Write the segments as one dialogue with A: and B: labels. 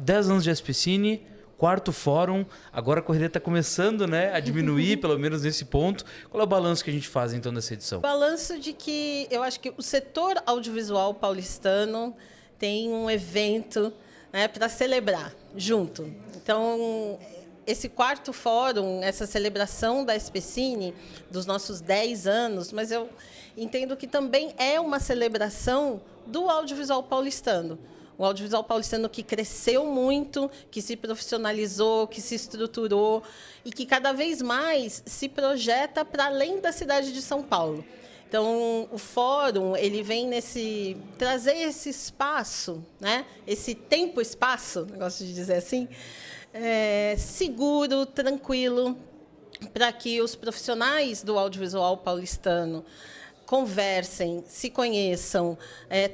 A: 10 anos de SPCine, quarto fórum, agora a correria está começando, né, a diminuir, pelo menos nesse ponto. Qual é o balanço que a gente faz, então, dessa edição?
B: Balanço de que eu acho que o setor audiovisual paulistano tem um evento, né, para celebrar junto. Então, esse quarto fórum, essa celebração da SPCine, dos nossos 10 anos, mas eu entendo que também é uma celebração do audiovisual paulistano. O audiovisual paulistano que cresceu muito, que se profissionalizou, que se estruturou e que cada vez mais se projeta para além da cidade de São Paulo. Então, o fórum ele vem trazer esse espaço, né? Esse tempo-espaço, gosto de dizer assim, seguro, tranquilo, para que os profissionais do audiovisual paulistano conversem, se conheçam,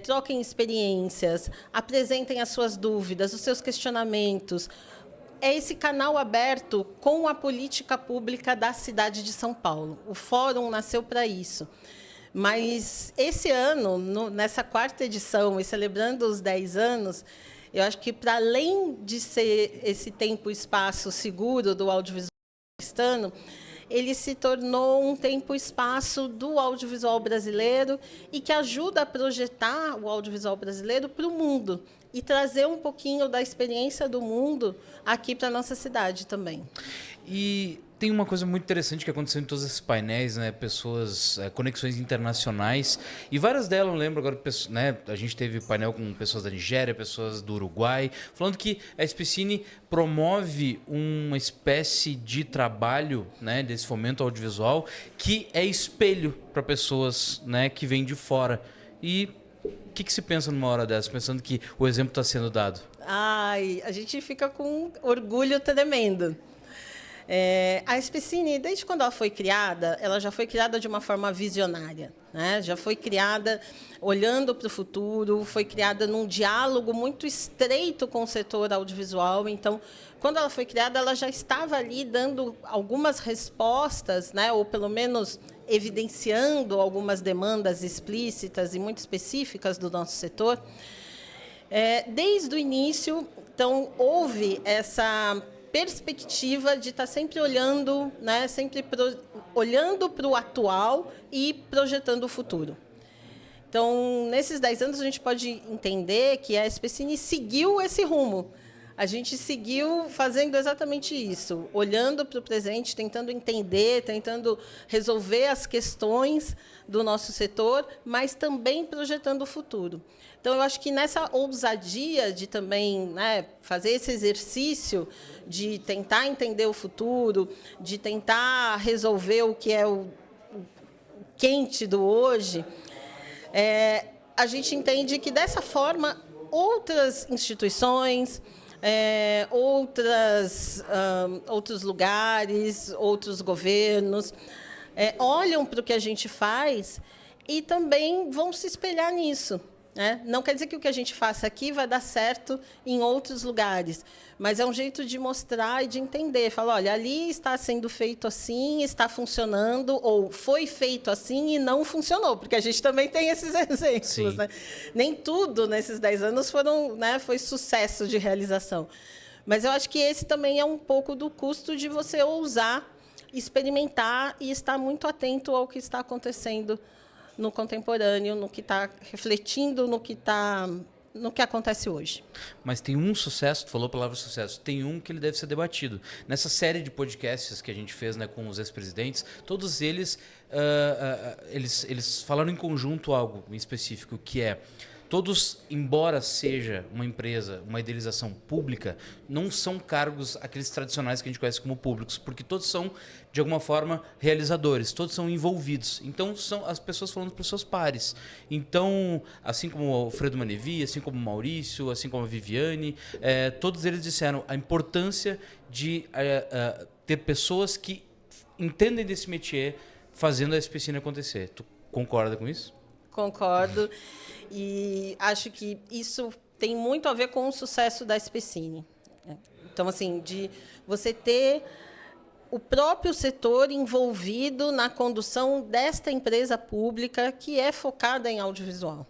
B: troquem experiências, apresentem as suas dúvidas, os seus questionamentos. É esse canal aberto com a política pública da cidade de São Paulo. O fórum nasceu para isso. Mas esse ano, nessa quarta edição, e celebrando os 10 anos, eu acho que, para além de ser esse tempo e espaço seguro do audiovisual paulistano, ele se tornou um tempo e espaço do audiovisual brasileiro e que ajuda a projetar o audiovisual brasileiro para o mundo e trazer um pouquinho da experiência do mundo aqui para a nossa cidade também.
A: E tem uma coisa muito interessante que aconteceu em todos esses painéis, né? Pessoas, conexões internacionais. E várias delas, eu lembro agora, né? A gente teve painel com pessoas da Nigéria, pessoas do Uruguai, falando que a SPCine promove uma espécie de trabalho, né? Desse fomento audiovisual que é espelho para pessoas, né? Que vêm de fora. E o que se pensa numa hora dessa, pensando que o exemplo está sendo dado?
B: Ai, a gente fica com um orgulho tremendo. A SPCine, desde quando ela foi criada, ela já foi criada de uma forma visionária, né? Já foi criada olhando para o futuro, foi criada num diálogo muito estreito com o setor audiovisual. Então, quando ela foi criada, ela já estava ali dando algumas respostas, né? Ou pelo menos evidenciando algumas demandas explícitas e muito específicas do nosso setor. Desde o início, então, houve essa perspectiva de estar sempre olhando, né, olhando para o atual e projetando o futuro. Então, nesses 10 anos, a gente pode entender que a SPCine seguiu esse rumo. A gente seguiu fazendo exatamente isso, olhando para o presente, tentando entender, tentando resolver as questões do nosso setor, mas também projetando o futuro. Então, eu acho que nessa ousadia de também, né, fazer esse exercício de tentar entender o futuro, de tentar resolver o que é o quente do hoje, a gente entende que, dessa forma, outras instituições, outros lugares, outros governos, olham para o que a gente faz e também vão se espelhar nisso. Não quer dizer que o que a gente faça aqui vai dar certo em outros lugares, mas é um jeito de mostrar e de entender. Falar, olha, ali está sendo feito assim, está funcionando, ou foi feito assim e não funcionou, porque a gente também tem esses exemplos. Né? Nem tudo nesses 10 anos foi sucesso de realização. Mas eu acho que esse também é um pouco do custo de você ousar, experimentar e estar muito atento ao que está acontecendo no contemporâneo, no que está refletindo, no que acontece hoje.
A: Mas tem um sucesso, tu falou a palavra sucesso, tem um que ele deve ser debatido. Nessa série de podcasts que a gente fez, né, com os ex-presidentes, todos eles, eles falaram em conjunto algo em específico, que é: todos, embora seja uma empresa, uma idealização pública, não são cargos aqueles tradicionais que a gente conhece como públicos, porque todos são, de alguma forma, realizadores, todos são envolvidos. Então, são as pessoas falando para os seus pares. Então, assim como o Alfredo Manevi, assim como o Maurício, assim como a Viviane, todos eles disseram a importância de ter pessoas que entendem desse métier fazendo a SPCine acontecer. Tu concorda com isso?
B: Concordo. E acho que isso tem muito a ver com o sucesso da SPCine. Então, assim, de você ter o próprio setor envolvido na condução desta empresa pública que é focada em audiovisual.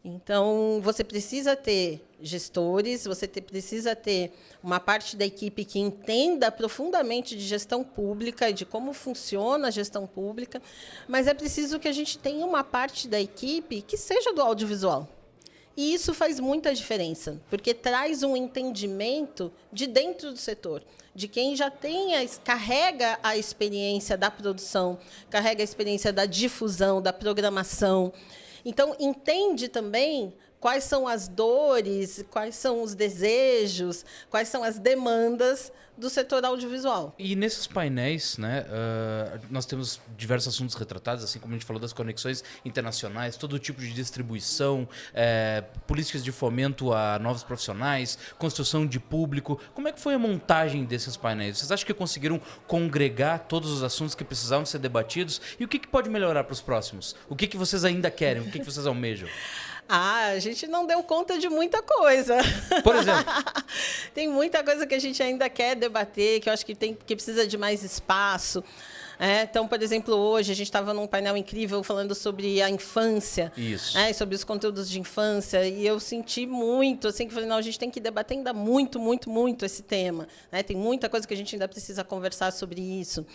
B: Então, você precisa ter gestores, você precisa ter uma parte da equipe que entenda profundamente de gestão pública e de como funciona a gestão pública, mas é preciso que a gente tenha uma parte da equipe que seja do audiovisual. E isso faz muita diferença, porque traz um entendimento de dentro do setor, de quem já carrega a experiência da produção, carrega a experiência da difusão, da programação. Então, entende também quais são as dores, quais são os desejos, quais são as demandas do setor audiovisual.
A: E nesses painéis, né, nós temos diversos assuntos retratados, assim como a gente falou das conexões internacionais, todo tipo de distribuição, políticas de fomento a novos profissionais, construção de público. Como é que foi a montagem desses painéis? Vocês acham que conseguiram congregar todos os assuntos que precisavam ser debatidos? E o que pode melhorar para os próximos? O que vocês ainda querem? O que vocês almejam?
B: A gente não deu conta de muita coisa.
A: Por exemplo?
B: Tem muita coisa que a gente ainda quer debater, que eu acho que precisa de mais espaço. Então, por exemplo, hoje a gente estava num painel incrível falando sobre a infância, sobre os conteúdos de infância, e eu senti muito, assim, que falei, não, a gente tem que debater ainda muito, muito, muito esse tema. Tem muita coisa que a gente ainda precisa conversar sobre isso.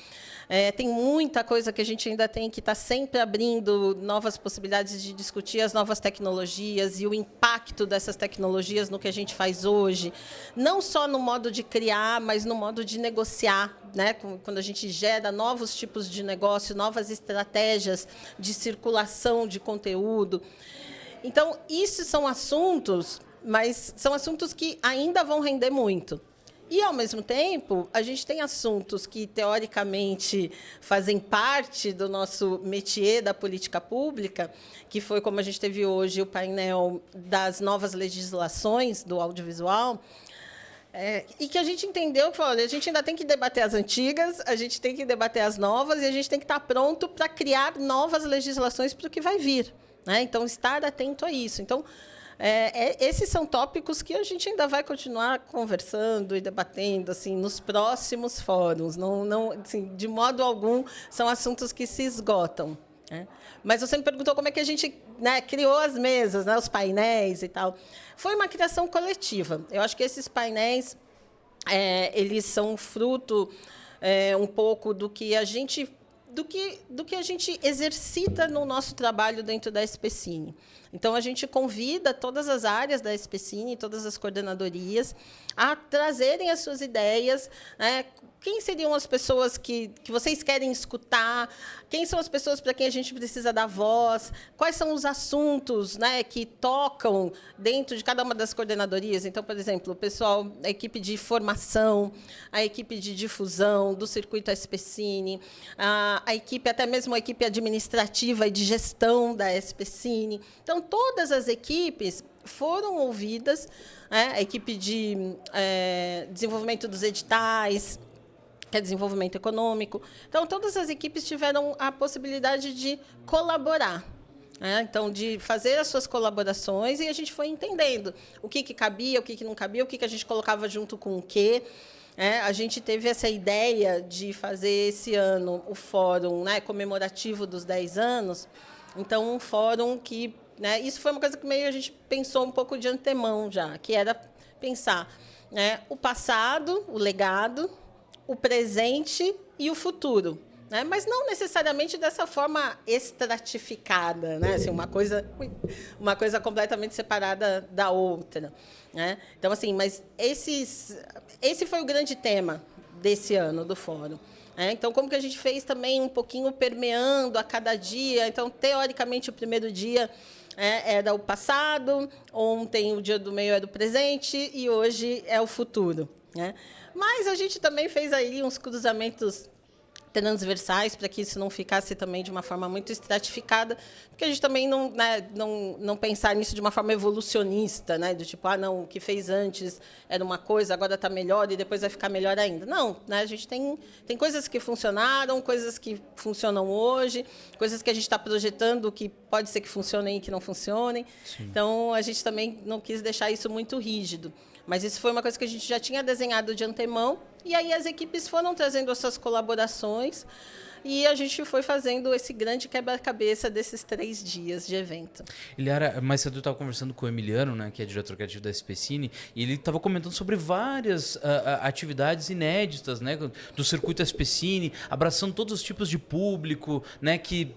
B: Tem muita coisa que a gente ainda tem que estar sempre abrindo novas possibilidades de discutir as novas tecnologias e o impacto dessas tecnologias no que a gente faz hoje, não só no modo de criar, mas no modo de negociar, né? Quando a gente gera novos tipos de negócio, novas estratégias de circulação de conteúdo. Então, isso são assuntos, mas são assuntos que ainda vão render muito. E, ao mesmo tempo, a gente tem assuntos que, teoricamente, fazem parte do nosso métier da política pública, que foi, como a gente teve hoje, o painel das novas legislações do audiovisual, e que a gente entendeu que a gente ainda tem que debater as antigas, a gente tem que debater as novas, e a gente tem que estar pronto para criar novas legislações para o que vai vir. Então, estar atento a isso. Então, esses são tópicos que a gente ainda vai continuar conversando e debatendo assim, nos próximos fóruns. Não, assim, de modo algum, são assuntos que se esgotam. Mas você me perguntou como é que a gente criou as mesas, os painéis e tal. Foi uma criação coletiva. Eu acho que esses painéis eles são fruto um pouco do que a gente exercita no nosso trabalho dentro da SPCine. Então, a gente convida todas as áreas da SPCine, todas as coordenadorias, a trazerem as suas ideias. Quem seriam as pessoas que vocês querem escutar? Quem são as pessoas para quem a gente precisa dar voz? Quais são os assuntos que tocam dentro de cada uma das coordenadorias? Então, por exemplo, o pessoal, a equipe de formação, a equipe de difusão do circuito SPCine, a equipe, até mesmo a equipe administrativa e de gestão da SPCine. Então, todas as equipes foram ouvidas, a equipe de desenvolvimento dos editais, que é desenvolvimento econômico. Então, todas as equipes tiveram a possibilidade de colaborar. Então, de fazer as suas colaborações, e a gente foi entendendo o que cabia, o que não cabia, o que a gente colocava junto com o quê. A gente teve essa ideia de fazer esse ano o fórum comemorativo dos 10 anos. Então, um fórum que... isso foi uma coisa que meio a gente pensou um pouco de antemão já, que era pensar o passado, o legado, o presente e o futuro. Mas não necessariamente dessa forma estratificada, assim, uma coisa completamente separada da outra. Então, assim, mas esse foi o grande tema desse ano do fórum. Então, como que a gente fez também um pouquinho permeando a cada dia. Então, teoricamente, o primeiro dia era o passado, ontem o dia do meio era o presente e hoje é o futuro. Mas a gente também fez aí uns cruzamentos transversais para que isso não ficasse também de uma forma muito estratificada, porque a gente também não pensar nisso de uma forma evolucionista, do tipo, não, o que fez antes era uma coisa, agora está melhor e depois vai ficar melhor ainda. Não, a gente tem coisas que funcionaram, coisas que funcionam hoje, coisas que a gente está projetando que pode ser que funcionem e que não funcionem. Sim. Então, a gente também não quis deixar isso muito rígido. Mas isso foi uma coisa que a gente já tinha desenhado de antemão, e aí as equipes foram trazendo as suas colaborações, e a gente foi fazendo esse grande quebra-cabeça desses 3 dias de evento.
A: Eliara, mais cedo eu estava conversando com o Emiliano, né, que é diretor criativo da SPCine, e ele estava comentando sobre várias atividades inéditas, né, do circuito SPCine, abraçando todos os tipos de público, né, que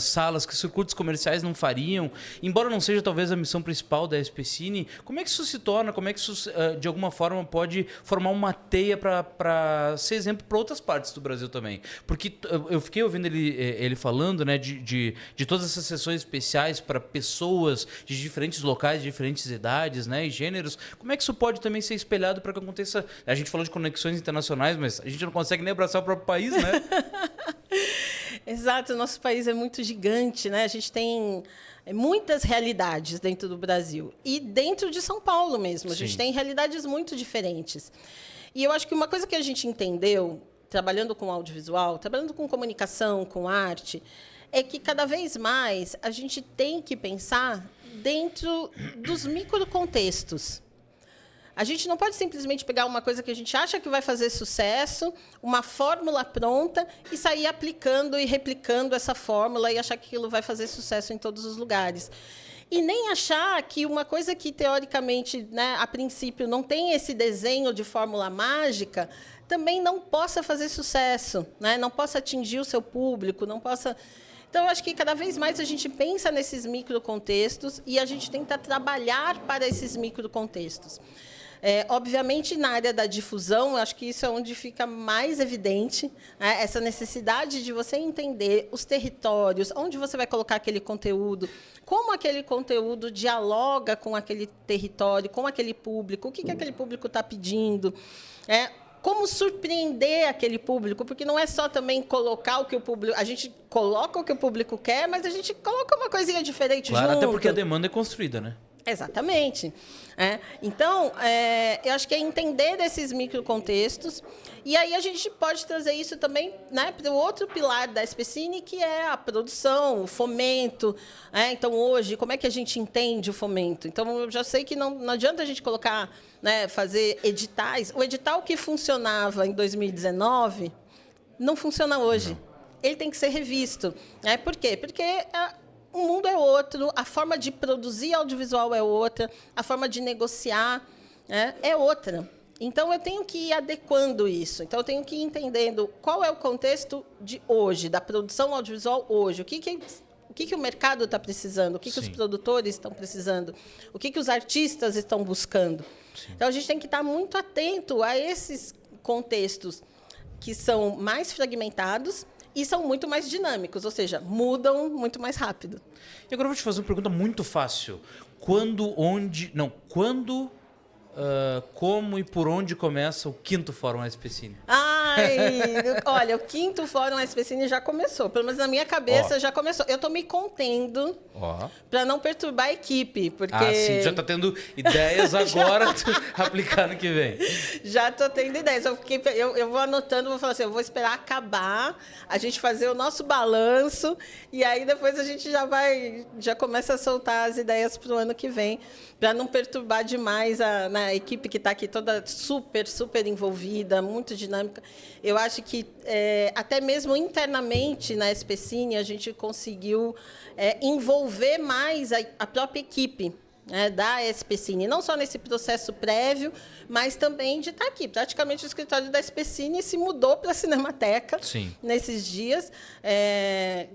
A: salas, que circuitos comerciais não fariam. Embora não seja talvez a missão principal da SPCine, como é que isso se torna, como é que isso de alguma forma pode formar uma teia para ser exemplo para outras partes do Brasil também? Porque eu fiquei ouvindo ele falando, né, de todas essas sessões especiais para pessoas de diferentes locais, de diferentes idades, né, e gêneros. Como é que isso pode também ser espelhado para que aconteça... A gente falou de conexões internacionais, mas a gente não consegue nem abraçar o próprio país, né?
B: Exato, o nosso país é muito gigante, né? A gente tem muitas realidades dentro do Brasil e dentro de São Paulo mesmo. A gente tem realidades muito diferentes. E eu acho que uma coisa que a gente entendeu, trabalhando com audiovisual, trabalhando com comunicação, com arte, é que cada vez mais a gente tem que pensar dentro dos microcontextos. A gente não pode simplesmente pegar uma coisa que a gente acha que vai fazer sucesso, uma fórmula pronta, e sair aplicando e replicando essa fórmula e achar que aquilo vai fazer sucesso em todos os lugares. E nem achar que uma coisa que, teoricamente, né, a princípio, não tem esse desenho de fórmula mágica, também não possa fazer sucesso, né? Não possa atingir o seu público, não possa... Então, eu acho que cada vez mais a gente pensa nesses microcontextos e a gente tenta trabalhar para esses microcontextos. Obviamente, na área da difusão, eu acho que isso é onde fica mais evidente, né, essa necessidade de você entender os territórios, onde você vai colocar aquele conteúdo, como aquele conteúdo dialoga com aquele território, com aquele público, o que aquele público está pedindo, como surpreender aquele público, porque não é só também colocar o que o público... A gente coloca o que o público quer, mas a gente coloca uma coisinha diferente junto.
A: Até porque a demanda é construída, né?
B: Exatamente. Então, eu acho que é entender desses microcontextos, e aí a gente pode trazer isso também, né, para o outro pilar da SPCine, que é a produção, o fomento. Então, hoje, como é que a gente entende o fomento? Então, eu já sei que não adianta a gente colocar, né, fazer editais. O edital que funcionava em 2019 não funciona hoje. Não. Ele tem que ser revisto. Por quê? Porque... o mundo é outro, a forma de produzir audiovisual é outra, a forma de negociar é outra. Então, eu tenho que ir adequando isso. Então, eu tenho que ir entendendo qual é o contexto de hoje, da produção audiovisual hoje. O que o mercado está precisando, o que os produtores estão precisando, o que os artistas estão buscando. Sim. Então, a gente tem que estar muito atento a esses contextos que são mais fragmentados e são muito mais dinâmicos, ou seja, mudam muito mais rápido.
A: E agora eu vou te fazer uma pergunta muito fácil. Como e por onde começa o 5º Fórum SPCine?
B: Olha, o 5º Fórum SPCine já começou. Pelo menos na minha cabeça já começou. Eu estou me contendo para não perturbar a equipe. Porque...
A: sim, já está tendo ideias agora aplicar no que vem.
B: Já estou tendo ideias. Eu vou anotando, vou falar assim, eu vou esperar acabar, a gente fazer o nosso balanço, e aí depois a gente já começa a soltar as ideias para o ano que vem, para não perturbar demais a equipe que está aqui toda super, super envolvida, muito dinâmica. Eu acho que até mesmo internamente na SPCine a gente conseguiu envolver mais a própria equipe da SPCine, não só nesse processo prévio, mas também de estar aqui. Praticamente o escritório da SPCine se mudou para a Cinemateca nesses dias.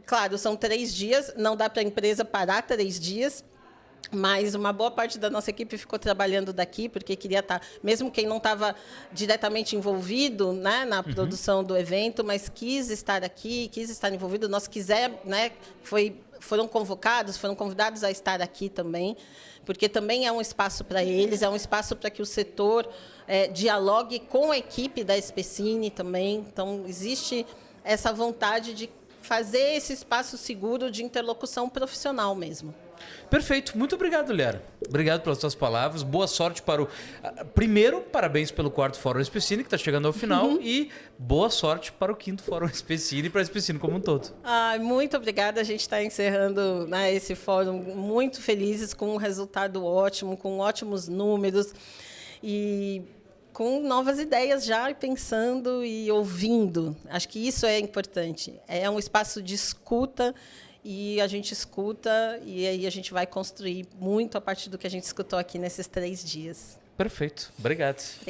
B: Claro, são 3 dias, não dá para a empresa parar 3 dias, mas uma boa parte da nossa equipe ficou trabalhando daqui, porque queria estar, mesmo quem não estava diretamente envolvido, né, na produção do evento, mas quis estar aqui, quis estar envolvido. Nós foram convidados a estar aqui também, porque também é um espaço para eles, é um espaço para que o setor dialogue com a equipe da SPCine também. Então, existe essa vontade de fazer esse espaço seguro de interlocução profissional mesmo.
A: Perfeito. Muito obrigado, Eliara. Obrigado pelas suas palavras. Boa sorte para o... Primeiro, parabéns pelo 4º Fórum SPCine, que está chegando ao final. E boa sorte para o 5º Fórum SPCine e para a SPCine como um todo.
B: Muito obrigada. A gente está encerrando, né, esse fórum muito felizes, com um resultado ótimo, com ótimos números. E com novas ideias já, pensando e ouvindo. Acho que isso é importante. É um espaço de escuta, e a gente escuta, e aí a gente vai construir muito a partir do que a gente escutou aqui nesses 3 dias.
A: Perfeito. Obrigado.